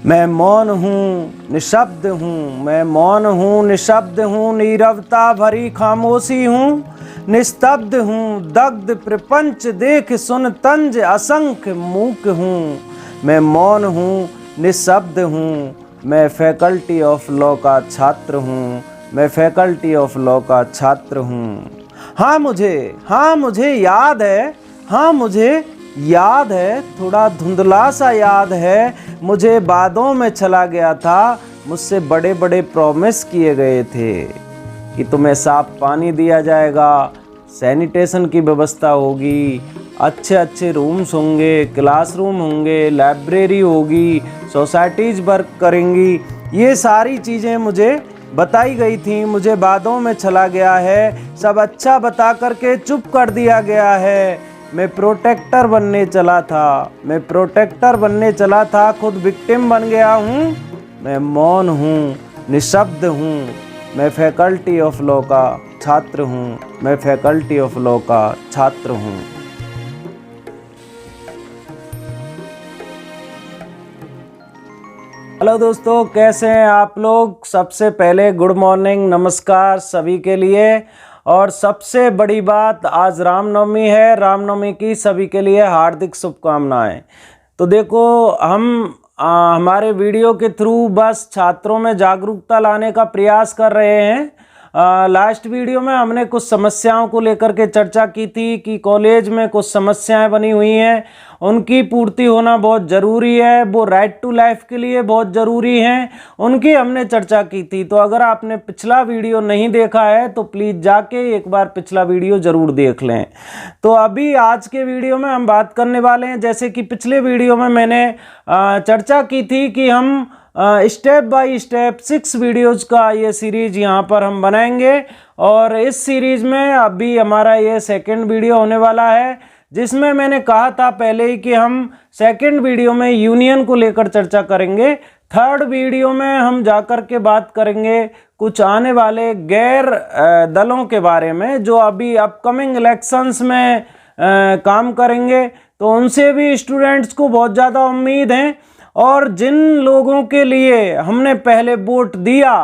मैं मौन हूँ निशब्द हूँ, मैं मौन हूँ निशब्द हूँ, नीरवता भरी खामोशी हूँ, निस्तब्ध हूँ दग्ध प्रपंच देख सुन तंज असंख्य मूक हूँ। मैं मौन हूँ निशब्द हूँ, मैं फैकल्टी ऑफ लॉ का छात्र हूँ, मैं फैकल्टी ऑफ लॉ का छात्र हूँ। हाँ मुझे याद है, हाँ मुझे याद है, थोड़ा धुंधला सा याद है, मुझे बादों में चला गया था, मुझसे बड़े बड़े प्रॉमिस किए गए थे कि तुम्हें साफ पानी दिया जाएगा, सैनिटेशन की व्यवस्था होगी, अच्छे अच्छे रूम्स होंगे, क्लासरूम होंगे, लाइब्रेरी होगी, सोसाइटीज़ वर्क करेंगी। ये सारी चीज़ें मुझे बताई गई थी, मुझे बादों में चला गया है, सब अच्छा बता करके चुप कर दिया गया है। मैं प्रोटेक्टर बनने चला था, मैं प्रोटेक्टर बनने चला था, खुद विक्टिम बन गया हूँ। मैं मौन हूँ निशब्द हूँ, मैं फैकल्टी ऑफ लॉ का छात्र हूँ, मैं फैकल्टी ऑफ लॉ का छात्र हूँ। हेलो दोस्तों, कैसे हैं आप लोग। सबसे पहले गुड मॉर्निंग, नमस्कार सभी के लिए। और सबसे बड़ी बात, आज रामनवमी है, रामनवमी की सभी के लिए हार्दिक शुभकामनाएं। तो देखो, हम हमारे वीडियो के थ्रू बस छात्रों में जागरूकता लाने का प्रयास कर रहे हैं। लास्ट वीडियो में हमने कुछ समस्याओं को लेकर के चर्चा की थी कि कॉलेज में कुछ समस्याएं बनी हुई हैं, उनकी पूर्ति होना बहुत ज़रूरी है, वो राइट टू लाइफ के लिए बहुत ज़रूरी हैं, उनकी हमने चर्चा की थी। तो अगर आपने पिछला वीडियो नहीं देखा है तो प्लीज़ जाके एक बार पिछला वीडियो ज़रूर देख लें। तो अभी आज के वीडियो में हम बात करने वाले हैं, जैसे कि पिछले वीडियो में मैंने चर्चा की थी कि हम स्टेप बाय स्टेप 6 वीडियोज़ का ये सीरीज़ यहाँ पर हम बनाएंगे। और इस सीरीज़ में अभी हमारा ये सेकंड वीडियो होने वाला है, जिसमें मैंने कहा था पहले ही कि हम सेकंड वीडियो में यूनियन को लेकर चर्चा करेंगे। थर्ड वीडियो में हम जाकर के बात करेंगे कुछ आने वाले गैर दलों के बारे में, जो अभी अपकमिंग इलेक्शंस में काम करेंगे। तो उनसे भी स्टूडेंट्स को बहुत ज़्यादा उम्मीद है, और जिन लोगों के लिए हमने पहले वोट दिया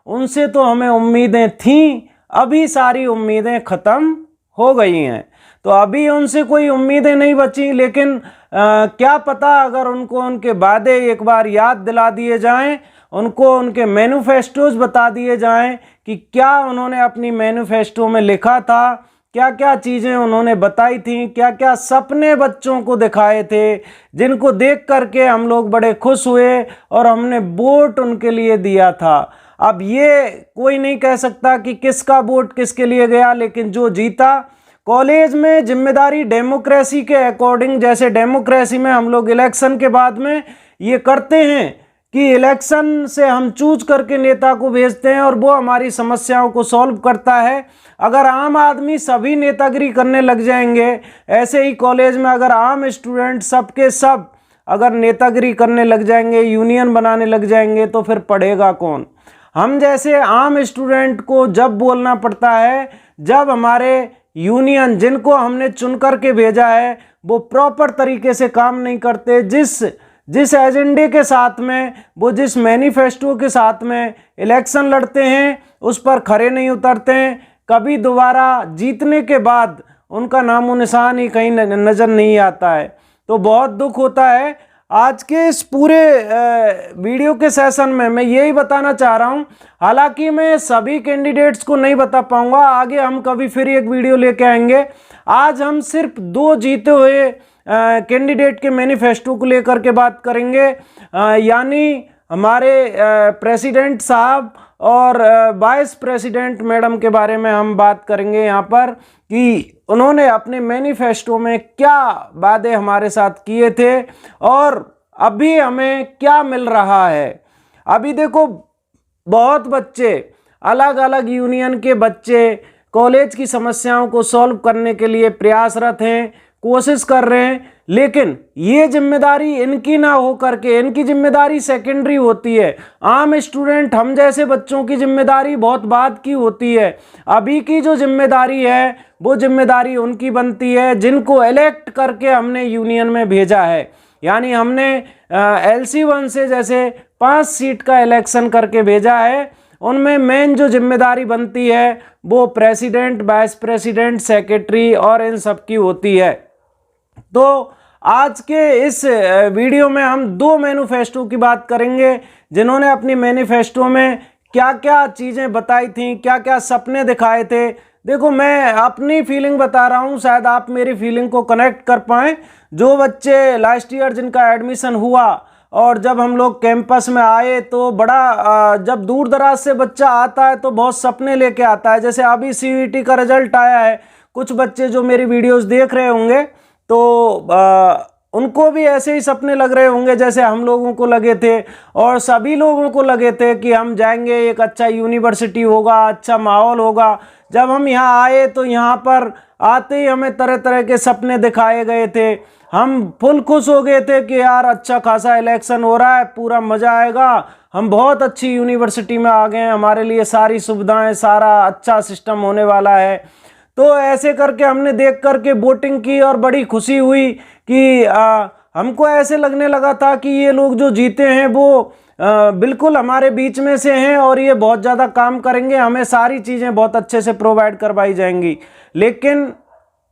उनसे तो हमें उम्मीदें थीं, अभी सारी उम्मीदें ख़त्म हो गई हैं। तो अभी उनसे कोई उम्मीदें नहीं बची, लेकिन क्या पता अगर उनको उनके वादे एक बार याद दिला दिए जाएं, उनको उनके मैनिफेस्टोज बता दिए जाएं कि क्या उन्होंने अपनी मैनिफेस्टो में लिखा था, क्या क्या चीज़ें उन्होंने बताई थी, क्या क्या सपने बच्चों को दिखाए थे, जिनको देख करके हम लोग बड़े खुश हुए और हमने वोट उनके लिए दिया था। अब ये कोई नहीं कह सकता कि किसका वोट किसके लिए गया, लेकिन जो जीता, कॉलेज में जिम्मेदारी डेमोक्रेसी के अकॉर्डिंग, जैसे डेमोक्रेसी में हम लोग इलेक्शन के बाद में ये करते हैं कि इलेक्शन से हम चूज करके नेता को भेजते हैं और वो हमारी समस्याओं को सॉल्व करता है। अगर आम आदमी सभी नेतागिरी करने लग जाएंगे, ऐसे ही कॉलेज में अगर आम स्टूडेंट सबके सब अगर नेतागिरी करने लग जाएंगे, यूनियन बनाने लग जाएंगे, तो फिर पढ़ेगा कौन। हम जैसे आम स्टूडेंट को जब बोलना पड़ता है, जब हमारे यूनियन जिनको हमने चुन करके भेजा है वो प्रॉपर तरीके से काम नहीं करते, जिस एजेंडे के साथ में, वो जिस मैनिफेस्टो के साथ में इलेक्शन लड़ते हैं उस पर खरे नहीं उतरते हैं, कभी दोबारा जीतने के बाद उनका नामो निशान ही कहीं नज़र नहीं आता है। तो बहुत दुख होता है। आज के इस पूरे वीडियो के सेशन में मैं यही बताना चाह रहा हूं, हालांकि मैं सभी कैंडिडेट्स को नहीं बता पाऊंगा, आगे हम कभी फिर एक वीडियो लेके आएंगे। आज हम सिर्फ 2 जीते हुए कैंडिडेट के मैनिफेस्टो को लेकर के बात करेंगे, यानी हमारे प्रेसिडेंट साहब और वाइस प्रेसिडेंट मैडम के बारे में हम बात करेंगे यहाँ पर कि उन्होंने अपने मैनिफेस्टो में क्या वादे हमारे साथ किए थे और अभी हमें क्या मिल रहा है। अभी देखो, बहुत बच्चे, अलग अलग यूनियन के बच्चे कॉलेज की समस्याओं को सॉल्व करने के लिए प्रयासरत हैं, कोशिश कर रहे हैं, लेकिन ये जिम्मेदारी इनकी ना हो करके, इनकी जिम्मेदारी सेकेंडरी होती है। आम स्टूडेंट, हम जैसे बच्चों की जिम्मेदारी बहुत बाद की होती है। अभी की जो जिम्मेदारी है वो जिम्मेदारी उनकी बनती है जिनको इलेक्ट करके हमने यूनियन में भेजा है। यानी हमने LC1 से जैसे 5 सीट का इलेक्शन करके भेजा है, उनमें मेन जो जिम्मेदारी बनती है वो प्रेसिडेंट, वाइस प्रेसिडेंट, सेक्रेटरी और इन सब की होती है। तो आज के इस वीडियो में हम 2 मैनिफेस्टो की बात करेंगे, जिन्होंने अपनी मैनिफेस्टो में क्या क्या चीज़ें बताई थी, क्या क्या सपने दिखाए थे। देखो, मैं अपनी फीलिंग बता रहा हूँ, शायद आप मेरी फीलिंग को कनेक्ट कर पाएँ। जो बच्चे लास्ट ईयर जिनका एडमिशन हुआ और जब हम लोग कैंपस में आए तो बड़ा जब दूर दराज से बच्चा आता है तो बहुत सपने लेके आता है। जैसे अभी CUET का रिजल्ट आया है, कुछ बच्चे जो मेरी वीडियोस देख रहे होंगे तो उनको भी ऐसे ही सपने लग रहे होंगे जैसे हम लोगों को लगे थे, और सभी लोगों को लगे थे कि हम जाएंगे, एक अच्छा यूनिवर्सिटी होगा, अच्छा माहौल होगा। जब हम यहाँ आए तो यहाँ पर आते ही हमें तरह तरह के सपने दिखाए गए थे। हम फुल खुश हो गए थे कि यार अच्छा खासा इलेक्शन हो रहा है, पूरा मज़ा आएगा, हम बहुत अच्छी यूनिवर्सिटी में आ गए हैं, हमारे लिए सारी सुविधाएं, सारा अच्छा सिस्टम होने वाला है। तो ऐसे करके हमने देख करके वोटिंग की और बड़ी खुशी हुई कि हमको ऐसे लगने लगा था कि ये लोग जो जीते हैं वो बिल्कुल हमारे बीच में से हैं और ये बहुत ज़्यादा काम करेंगे, हमें सारी चीज़ें बहुत अच्छे से प्रोवाइड करवाई जाएंगी। लेकिन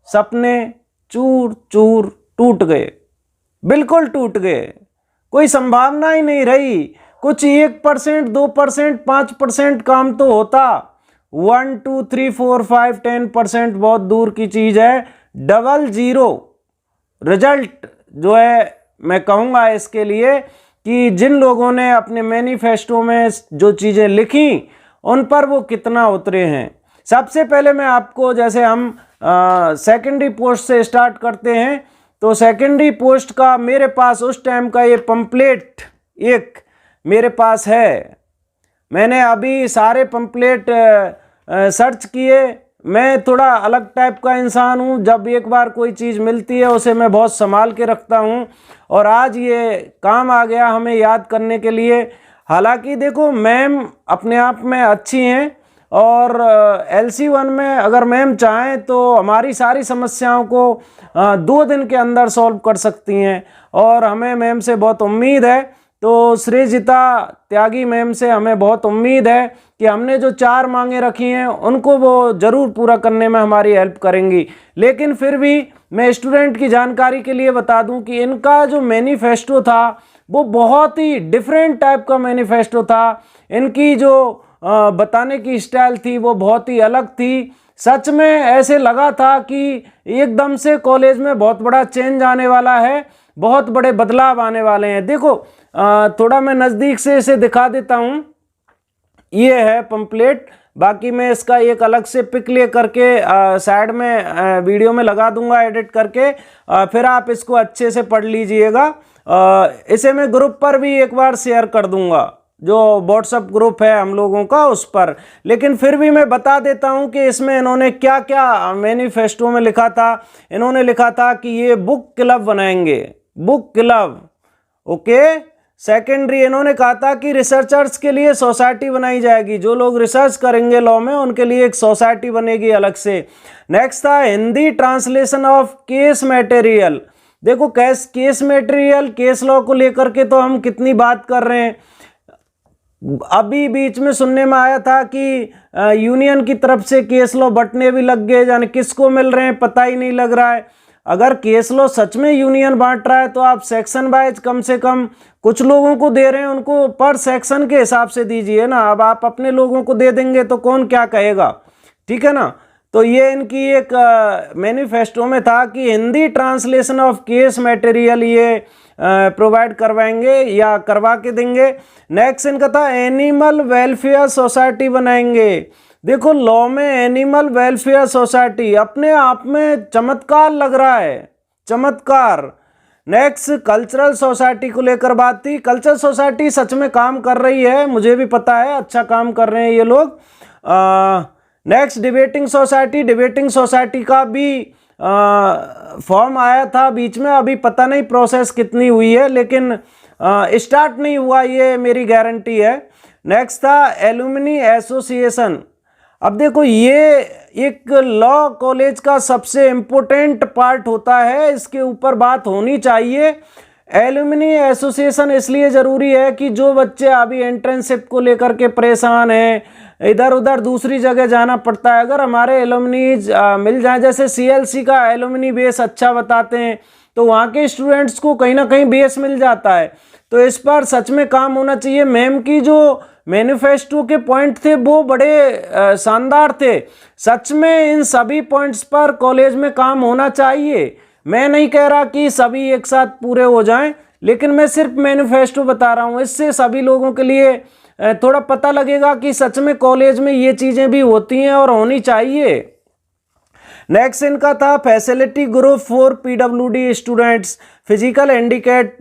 सपने चूर चूर टूट गए, बिल्कुल टूट गए, कोई संभावना ही नहीं रही। कुछ 1%, 2%, 5% काम तो होता, 1, 2, 3, 4, 5, 10% बहुत दूर की चीज़ है। 00 रिजल्ट जो है, मैं कहूँगा इसके लिए कि जिन लोगों ने अपने मैनिफेस्टो में जो चीज़ें लिखी उन पर वो कितना उतरे हैं। सबसे पहले मैं आपको, जैसे हम सेकेंडरी पोस्ट से स्टार्ट करते हैं, तो सेकेंडरी पोस्ट का मेरे पास उस टाइम का ये पंपलेट एक मेरे पास है। मैंने अभी सारे पंपलेट सर्च किए। मैं थोड़ा अलग टाइप का इंसान हूँ, जब एक बार कोई चीज़ मिलती है उसे मैं बहुत संभाल के रखता हूँ, और आज ये काम आ गया हमें याद करने के लिए। हालांकि देखो, मैम अपने आप में अच्छी हैं और LC1 में अगर मैम चाहें तो हमारी सारी समस्याओं को 2 दिन के अंदर सॉल्व कर सकती हैं, और हमें मैम से बहुत उम्मीद है। तो सृजिता त्यागी मैम से हमें बहुत उम्मीद है कि हमने जो 4 मांगे रखी हैं उनको वो ज़रूर पूरा करने में हमारी हेल्प करेंगी। लेकिन फिर भी मैं स्टूडेंट की जानकारी के लिए बता दूं कि इनका जो मैनिफेस्टो था वो बहुत ही डिफरेंट टाइप का मैनिफेस्टो था। इनकी जो बताने की स्टाइल थी वो बहुत ही अलग थी। सच में ऐसे लगा था कि एकदम से कॉलेज में बहुत बड़ा चेंज आने वाला है, बहुत बड़े बदलाव आने वाले हैं। देखो, थोड़ा मैं नज़दीक से इसे दिखा देता हूँ। ये है पंपलेट, बाकी मैं इसका एक अलग से पिक ले करके साइड में वीडियो में लगा दूंगा एडिट करके, फिर आप इसको अच्छे से पढ़ लीजिएगा। इसे मैं ग्रुप पर भी एक बार शेयर कर दूंगा, जो व्हाट्सएप ग्रुप है हम लोगों का उस पर। लेकिन फिर भी मैं बता देता हूं कि इसमें इन्होंने क्या क्या मैनिफेस्टो में लिखा था। इन्होंने लिखा था कि ये बुक क्लब बनाएंगे, बुक क्लब, ओके। सेकेंडरी इन्होंने कहा था कि रिसर्चर्स के लिए सोसाइटी बनाई जाएगी, जो लोग रिसर्च करेंगे लॉ में उनके लिए एक सोसाइटी बनेगी अलग से। नेक्स्ट था Hindi translation of case material. देखो, केस मटेरियल, केस लॉ को लेकर के तो हम कितनी बात कर रहे हैं। अभी बीच में सुनने में आया था कि यूनियन की तरफ से केस लॉ बंटने भी लग गए, यानी किसको मिल रहे हैं पता ही नहीं लग रहा है। अगर केस लॉ सच में यूनियन बांट रहा है तो आप सेक्शन वाइज कम से कम कुछ लोगों को दे रहे हैं, उनको पर सेक्शन के हिसाब से दीजिए ना। अब आप अपने लोगों को दे देंगे तो कौन क्या कहेगा, ठीक है ना। तो ये इनकी एक मैनिफेस्टो में था कि Hindi translation of case material ये प्रोवाइड करवाएंगे या करवा के देंगे। नेक्स्ट इनका था एनिमल वेलफेयर सोसाइटी बनाएंगे। देखो, लॉ में एनिमल वेलफेयर सोसाइटी अपने आप में चमत्कार लग रहा है, चमत्कार। नेक्स्ट कल्चरल सोसाइटी को लेकर बात थी। कल्चरल सोसाइटी सच में काम कर रही है, मुझे भी पता है, अच्छा काम कर रहे हैं ये लोग। Next debating society. Debating society का भी फॉर्म आया था बीच में, अभी पता नहीं प्रोसेस कितनी हुई है, लेकिन स्टार्ट नहीं हुआ ये मेरी गारंटी है। नेक्स्ट था एलुमनी एसोसिएशन। अब देखो, ये एक लॉ कॉलेज का सबसे इम्पोर्टेंट पार्ट होता है, इसके ऊपर बात होनी चाहिए। एलुमनी एसोसिएशन इसलिए ज़रूरी है कि जो बच्चे अभी एंट्रेंसशिप को लेकर के परेशान हैं, इधर उधर दूसरी जगह जाना पड़ता है, अगर हमारे एलुमनीज मिल जाए, जैसे सीएलसी का एलुमनी बेस अच्छा बताते हैं तो वहाँ के स्टूडेंट्स को कहीं ना कहीं बेस मिल जाता है। तो इस पर सच में काम होना चाहिए। मैम की जो मैनिफेस्टो के पॉइंट थे वो बड़े शानदार थे। सच में इन सभी पॉइंट्स पर कॉलेज में काम होना चाहिए। मैं नहीं कह रहा कि सभी एक साथ पूरे हो जाएं, लेकिन मैं सिर्फ मैनिफेस्टो बता रहा हूं। इससे सभी लोगों के लिए थोड़ा पता लगेगा कि सच में कॉलेज में ये चीज़ें भी होती हैं और होनी चाहिए। नेक्स्ट इनका था facility group for PWD students, physical handicap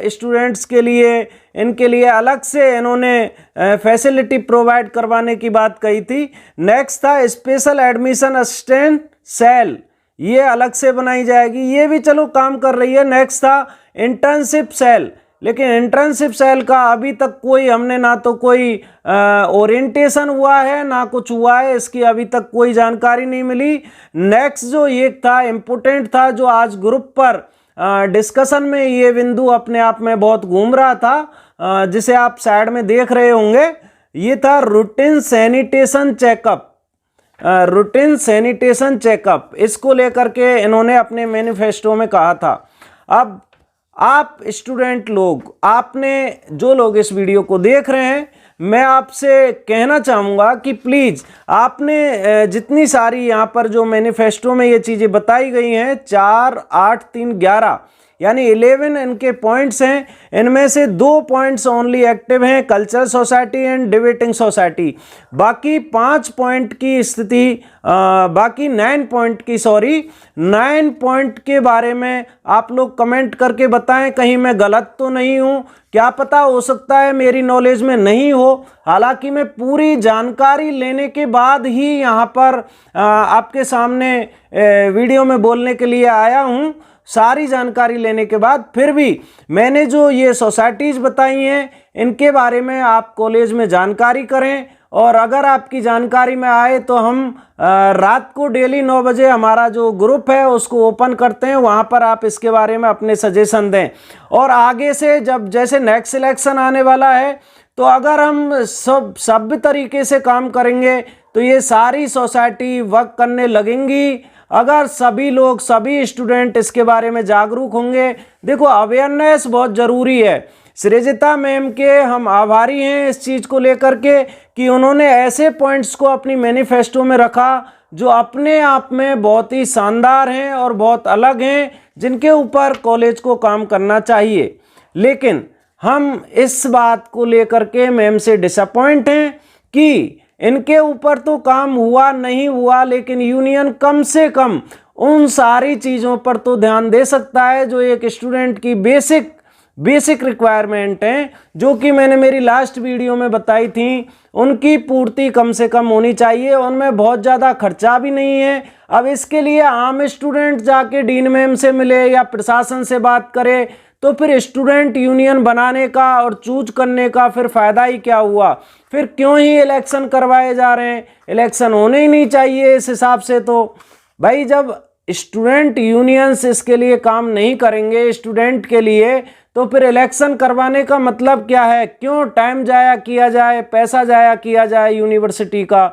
students के लिए, इनके लिए अलग से इन्होंने फैसिलिटी प्रोवाइड करवाने की बात कही थी। नेक्स्ट था स्पेशल एडमिशन असिस्टेंट सेल, ये अलग से बनाई जाएगी, ये भी चलो काम कर रही है। नेक्स्ट था इंटर्नशिप सेल, लेकिन इंटर्नशिप सेल का अभी तक कोई हमने ना तो कोई ओरिएंटेशन हुआ है ना कुछ हुआ है, इसकी अभी तक कोई जानकारी नहीं मिली। नेक्स्ट जो ये था इम्पोर्टेंट था, जो आज ग्रुप पर डिस्कशन में ये बिंदु अपने आप में बहुत घूम रहा था, जिसे आप साइड में देख रहे होंगे, ये था routine sanitation checkup. Routine sanitation checkup, इसको लेकर के इन्होंने अपने मैनिफेस्टो में कहा था। अब आप स्टूडेंट लोग, आपने जो लोग इस वीडियो को देख रहे हैं, मैं आपसे कहना चाहूँगा कि प्लीज़ आपने जितनी सारी यहाँ पर जो मैनिफेस्टो में ये चीज़ें बताई गई हैं, 4, 8, 3, 11 यानी 11 इनके पॉइंट्स हैं। इनमें से 2 पॉइंट्स ओनली एक्टिव हैं, cultural society and debating society. बाकी 5 पॉइंट की स्थिति, बाकी 9 पॉइंट के बारे में आप लोग कमेंट करके बताएं, कहीं मैं गलत तो नहीं हूं। क्या पता, हो सकता है मेरी नॉलेज में नहीं हो। हालांकि मैं पूरी जानकारी लेने के बाद ही यहाँ पर आपके सामने वीडियो में बोलने के लिए आया हूँ। सारी जानकारी लेने के बाद फिर भी मैंने जो ये सोसाइटीज़ बताई हैं, इनके बारे में आप कॉलेज में जानकारी करें। और अगर आपकी जानकारी में आए तो हम रात को डेली 9 बजे हमारा जो ग्रुप है उसको ओपन करते हैं, वहाँ पर आप इसके बारे में अपने सजेशन दें। और आगे से जब जैसे नेक्स्ट इलेक्शन आने वाला है, तो अगर हम सब सभ्य तरीके से काम करेंगे तो ये सारी सोसाइटी वर्क करने लगेंगी। अगर सभी लोग, सभी स्टूडेंट इसके बारे में जागरूक होंगे। देखो, अवेयरनेस बहुत ज़रूरी है। सृजिता मैम के हम आभारी हैं इस चीज़ को लेकर के कि उन्होंने ऐसे पॉइंट्स को अपनी मैनिफेस्टो में रखा जो अपने आप में बहुत ही शानदार हैं और बहुत अलग हैं, जिनके ऊपर कॉलेज को काम करना चाहिए। लेकिन हम इस बात को लेकर के मैम से डिसअपॉइंट हैं कि इनके ऊपर तो काम हुआ नहीं हुआ, लेकिन यूनियन कम से कम उन सारी चीज़ों पर तो ध्यान दे सकता है जो एक स्टूडेंट की बेसिक रिक्वायरमेंट हैं, जो कि मैंने मेरी लास्ट वीडियो में बताई थी। उनकी पूर्ति कम से कम होनी चाहिए, उनमें बहुत ज़्यादा खर्चा भी नहीं है। अब इसके लिए आम स्टूडेंट जाके डीन मैम से मिले या प्रशासन से बात करे तो फिर स्टूडेंट यूनियन बनाने का और चूज करने का फिर फ़ायदा ही क्या हुआ? फिर क्यों ही इलेक्शन करवाए जा रहे हैं? इलेक्शन होने ही नहीं चाहिए इस हिसाब से। तो भाई, जब स्टूडेंट यूनियंस इसके लिए काम नहीं करेंगे स्टूडेंट के लिए, तो फिर इलेक्शन करवाने का मतलब क्या है? क्यों टाइम जाया किया जाए, पैसा जाया किया जाए यूनिवर्सिटी का?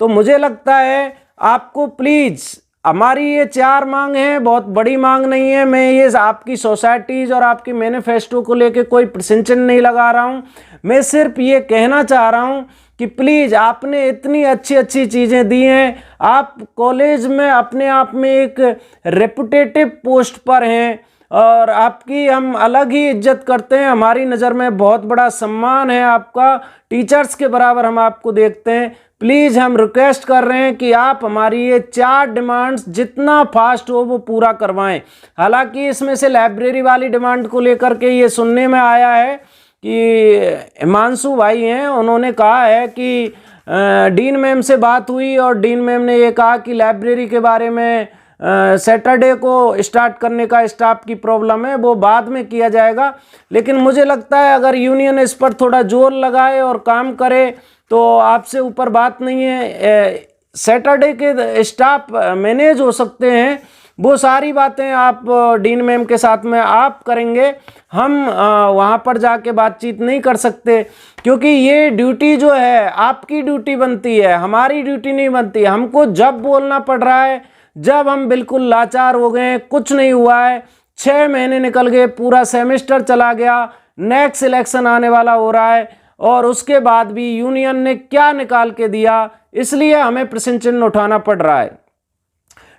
तो मुझे लगता है आपको प्लीज़, हमारी ये 4 मांग है, बहुत बड़ी मांग नहीं है। मैं ये आपकी सोसाइटीज़ और आपकी मैनिफेस्टो को लेके कोई प्रशंसन नहीं लगा रहा हूँ। मैं सिर्फ ये कहना चाह रहा हूँ कि प्लीज़, आपने इतनी अच्छी अच्छी चीज़ें दी हैं, आप कॉलेज में अपने आप में एक रेपुटेटिव पोस्ट पर हैं और आपकी हम अलग ही इज्जत करते हैं। हमारी नज़र में बहुत बड़ा सम्मान है आपका, टीचर्स के बराबर हम आपको देखते हैं। प्लीज़ हम रिक्वेस्ट कर रहे हैं कि आप हमारी ये 4 डिमांड्स जितना फास्ट हो वो पूरा करवाएं। हालांकि इसमें से लाइब्रेरी वाली डिमांड को लेकर के ये सुनने में आया है कि हिमांशु भाई हैं, उन्होंने कहा है कि डीन मैम से बात हुई और डीन मैम ने ये कहा कि लाइब्रेरी के बारे में सैटरडे को स्टार्ट करने का स्टाफ की प्रॉब्लम है, वो बाद में किया जाएगा। लेकिन मुझे लगता है अगर यूनियन इस पर थोड़ा जोर लगाए और काम करे तो आपसे ऊपर बात नहीं है। सैटरडे के स्टाफ मैनेज हो सकते हैं, वो सारी बातें आप डीन मैम के साथ में आप करेंगे। हम वहाँ पर जाके बातचीत नहीं कर सकते, क्योंकि ये ड्यूटी जो है आपकी ड्यूटी बनती है, हमारी ड्यूटी नहीं बनती। हमको जब बोलना पड़ रहा है, जब हम बिल्कुल लाचार हो गए, कुछ नहीं हुआ है, 6 महीने निकल गए, पूरा सेमेस्टर चला गया, नेक्स्ट इलेक्शन आने वाला हो रहा है, और उसके बाद भी यूनियन ने क्या निकाल के दिया, इसलिए हमें प्रश्न चिन्ह उठाना पड़ रहा है।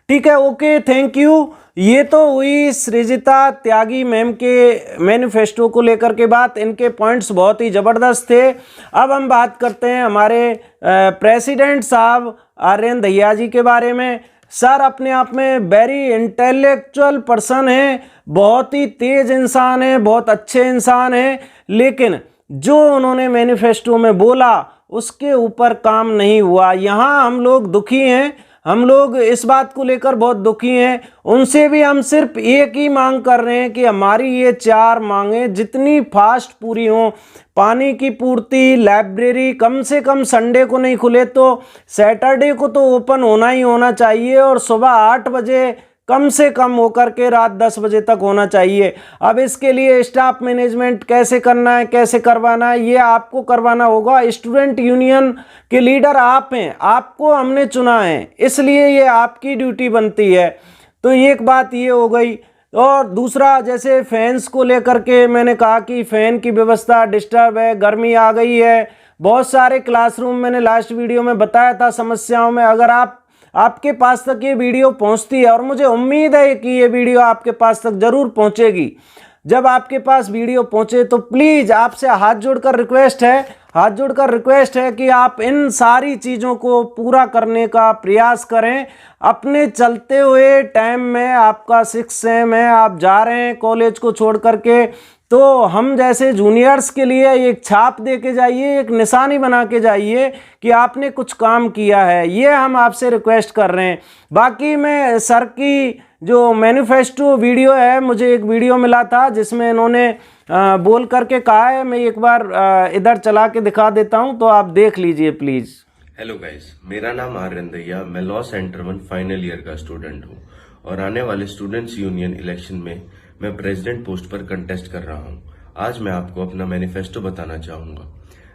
ठीक है, ओके, थैंक यू। ये तो हुई सृजिता त्यागी मैम के मैनिफेस्टो को लेकर के बात। इनके पॉइंट्स बहुत ही ज़बरदस्त थे। अब हम बात करते हैं हमारे प्रेसिडेंट साहब आर्यन दहिया जी के बारे में। सर अपने आप में वेरी इंटेलेक्चुअल पर्सन है, बहुत ही तेज इंसान है, बहुत अच्छे इंसान है, लेकिन जो उन्होंने मैनिफेस्टो में बोला उसके ऊपर काम नहीं हुआ। यहाँ हम लोग दुखी हैं, हम लोग इस बात को लेकर बहुत दुखी हैं। उनसे भी हम सिर्फ एक ही मांग कर रहे हैं कि हमारी ये 4 मांगें जितनी फास्ट पूरी हों। पानी की पूर्ति, लाइब्रेरी कम से कम संडे को नहीं खुले तो सैटरडे को तो ओपन होना ही होना चाहिए, और सुबह 8 बजे कम से कम होकर के रात 10 बजे तक होना चाहिए। अब इसके लिए स्टाफ मैनेजमेंट कैसे करना है, कैसे करवाना है, ये आपको करवाना होगा। स्टूडेंट यूनियन के लीडर आप हैं, आपको हमने चुना है, इसलिए ये आपकी ड्यूटी बनती है। तो एक बात ये हो गई। और दूसरा, जैसे फैंस को लेकर के मैंने कहा कि फ़ैन की व्यवस्था डिस्टर्ब है, गर्मी आ गई है, बहुत सारे क्लासरूम मैंने लास्ट वीडियो में बताया था समस्याओं में। अगर आपके पास तक ये वीडियो पहुंचती है, और मुझे उम्मीद है कि ये वीडियो आपके पास तक जरूर पहुंचेगी, जब आपके पास वीडियो पहुंचे तो प्लीज़ आपसे हाथ जोड़कर रिक्वेस्ट है कि आप इन सारी चीज़ों को पूरा करने का प्रयास करें। अपने चलते हुए टाइम में आपका 6 सेम है, आप जा रहे हैं कॉलेज को छोड़ करके, तो हम जैसे जूनियर्स के लिए एक छाप दे के जाइए, एक निशानी बना के जाइए कि आपने कुछ काम किया है। ये हम आपसे रिक्वेस्ट कर रहे हैं। बाकी मैं सर की जो मैनिफेस्टो वीडियो है, मुझे एक वीडियो मिला था जिसमें इन्होंने बोल करके कहा है, मैं एक बार इधर चला के दिखा देता हूं, तो आप देख लीजिए प्लीज़। हेलो गाइस, मेरा नाम आर्यन दहिया, मैं लॉ सेंटर 1 फाइनल ईयर का स्टूडेंट हूं, और आने वाले स्टूडेंट्स यूनियन इलेक्शन में मैं प्रेसिडेंट पोस्ट पर कंटेस्ट कर रहा हूं। आज मैं आपको अपना मैनिफेस्टो बताना चाहूंगा,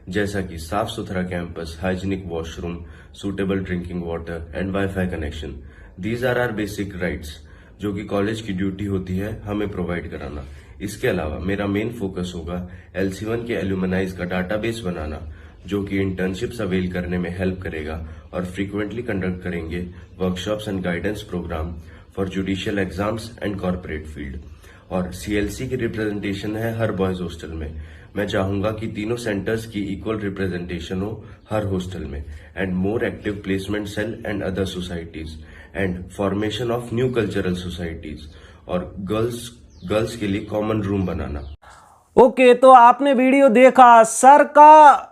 जैसा कि साफ सुथरा campus, hygienic washroom, suitable drinking water and wifi connection. These are our basic rights, जो कि कॉलेज की ड्यूटी होती है हमें प्रोवाइड कराना। इसके अलावा मेरा मेन फोकस होगा LC1 के एल्यूमनाइज का डाटाबेस बनाना, जो कि इंटर्नशिप्स अवेल करने में हेल्प करेगा, और फ्रीक्वेंटली कंडक्ट करेंगे workshops and guidance programme for judicial exams and corporate field. और CLC की रिप्रेजेंटेशन है हर बॉयज हॉस्टल में। मैं चाहूंगा कि तीनों सेंटर्स की इक्वल रिप्रेजेंटेशन हो हर हॉस्टल में, and more active placement cell and other societies, and formation of new cultural societies, और गर्ल्स के लिए कॉमन रूम बनाना। ओके, तो आपने वीडियो देखा। सर का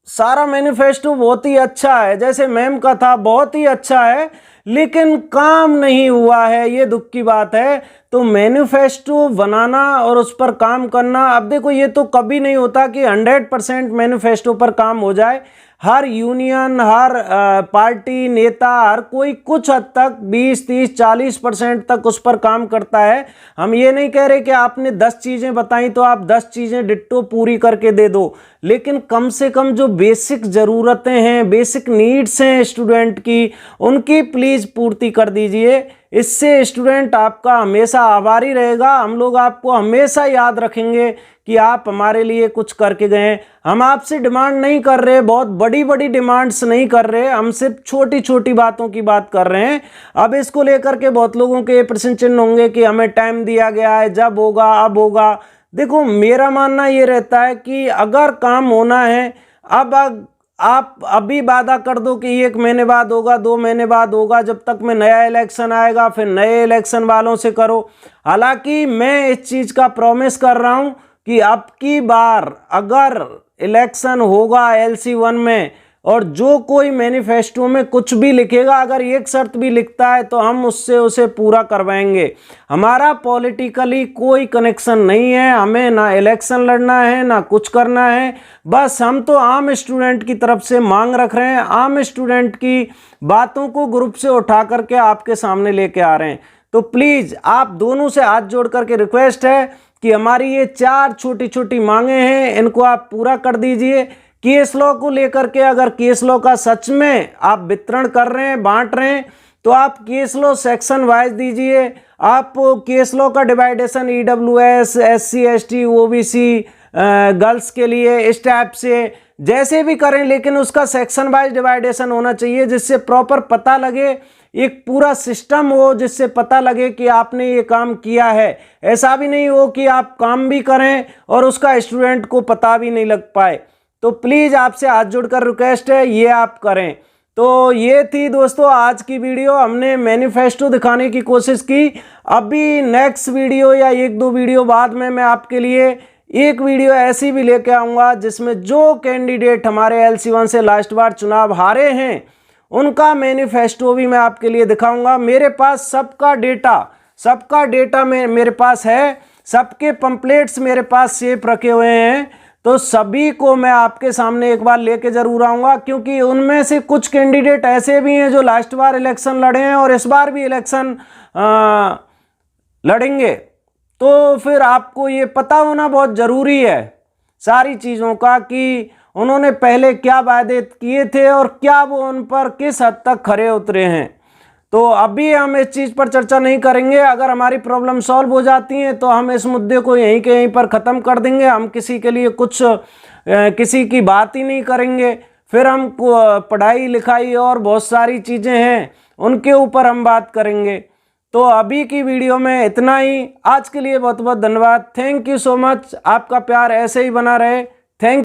सारा मैनिफेस्टो बहुत ही अच्छा है, जैसे मैम का था बहुत ही अच्छा है, लेकिन काम नहीं हुआ है, ये दुख की बात है। तो मैनिफेस्टो बनाना और उस पर काम करना, अब देखो ये तो कभी नहीं होता कि 100% मैनिफेस्टो पर काम हो जाए। हर यूनियन, हर पार्टी नेता, हर कोई कुछ हद तक 20, 30, 40% तक उस पर काम करता है। हम ये नहीं कह रहे कि आपने 10 चीज़ें बताई तो आप 10 चीज़ें डिट्टो पूरी करके दे दो, लेकिन कम से कम जो बेसिक ज़रूरतें हैं, बेसिक नीड्स हैं स्टूडेंट की, उनकी प्लीज़ पूर्ति कर दीजिए। इससे स्टूडेंट आपका हमेशा आभारी रहेगा। हम लोग आपको हमेशा याद रखेंगे कि आप हमारे लिए कुछ करके गए। हम आपसे डिमांड नहीं कर रहे, बहुत बड़ी बड़ी डिमांड्स नहीं कर रहे, हम सिर्फ छोटी छोटी बातों की बात कर रहे हैं। अब इसको लेकर के बहुत लोगों के प्रश्न चिन्ह होंगे कि हमें टाइम दिया गया है, जब होगा, अब होगा। देखो, मेरा मानना ये रहता है कि अगर काम होना है, अब आप अभी वादा कर दो कि 1 महीने बाद होगा, 2 महीने बाद होगा, जब तक में नया इलेक्शन आएगा फिर नए इलेक्शन वालों से करो। हालांकि मैं इस चीज़ का प्रॉमिस कर रहा हूं कि अब की बार अगर इलेक्शन होगा LC1 में, और जो कोई मैनिफेस्टो में कुछ भी लिखेगा, अगर एक शर्त भी लिखता है तो हम उससे उसे पूरा करवाएंगे। हमारा पॉलिटिकली कोई कनेक्शन नहीं है, हमें ना इलेक्शन लड़ना है ना कुछ करना है। बस हम तो आम स्टूडेंट की तरफ से मांग रख रहे हैं, आम स्टूडेंट की बातों को ग्रुप से उठा करके आपके सामने लेके आ रहे हैं। तो प्लीज़ आप दोनों से हाथ जोड़ करके रिक्वेस्ट है कि हमारी ये 4 छोटी छोटी मांगे हैं, इनको आप पूरा कर दीजिए। केस लॉ को लेकर के अगर केस लॉ का सच में आप वितरण कर रहे हैं, बांट रहे हैं, तो आप केस लॉ सेक्शन वाइज दीजिए। आप केस लॉ का डिवाइडेशन EWS, SC ST OBC girls के लिए इस टाइप से जैसे भी करें, लेकिन उसका सेक्शन वाइज डिवाइडेशन होना चाहिए, जिससे प्रॉपर पता लगे, एक पूरा सिस्टम हो जिससे पता लगे कि आपने ये काम किया है। ऐसा भी नहीं हो कि आप काम भी करें और उसका स्टूडेंट को पता भी नहीं लग पाए। तो प्लीज़ आपसे हाथ जोड़कर रिक्वेस्ट है, ये आप करें। तो ये थी दोस्तों आज की वीडियो, हमने मैनिफेस्टो दिखाने की कोशिश की। अभी नेक्स्ट वीडियो या 1-2 वीडियो बाद में मैं आपके लिए एक वीडियो ऐसी भी लेके आऊँगा जिसमें जो कैंडिडेट हमारे LC1 से लास्ट बार चुनाव हारे हैं उनका मैनिफेस्टो भी मैं आपके लिए दिखाऊंगा। मेरे पास सबका डेटा मेरे पास है, सबके पंपलेट्स मेरे पास सेफ रखे हुए हैं। तो सभी को मैं आपके सामने एक बार लेके जरूर आऊँगा, क्योंकि उनमें से कुछ कैंडिडेट ऐसे भी हैं जो लास्ट बार इलेक्शन लड़े हैं और इस बार भी इलेक्शन लड़ेंगे। तो फिर आपको ये पता होना बहुत ज़रूरी है सारी चीज़ों का कि उन्होंने पहले क्या वायदे किए थे और क्या वो उन पर किस हद तक खरे उतरे हैं। तो अभी हम इस चीज़ पर चर्चा नहीं करेंगे। अगर हमारी प्रॉब्लम सॉल्व हो जाती हैं तो हम इस मुद्दे को यहीं के यहीं पर ख़त्म कर देंगे। हम किसी के लिए कुछ किसी की बात ही नहीं करेंगे। फिर हम पढ़ाई लिखाई और बहुत सारी चीज़ें हैं उनके ऊपर हम बात करेंगे। तो अभी की वीडियो में इतना ही। आज के लिए बहुत बहुत धन्यवाद। Thank you so much. आपका प्यार ऐसे ही बना रहे।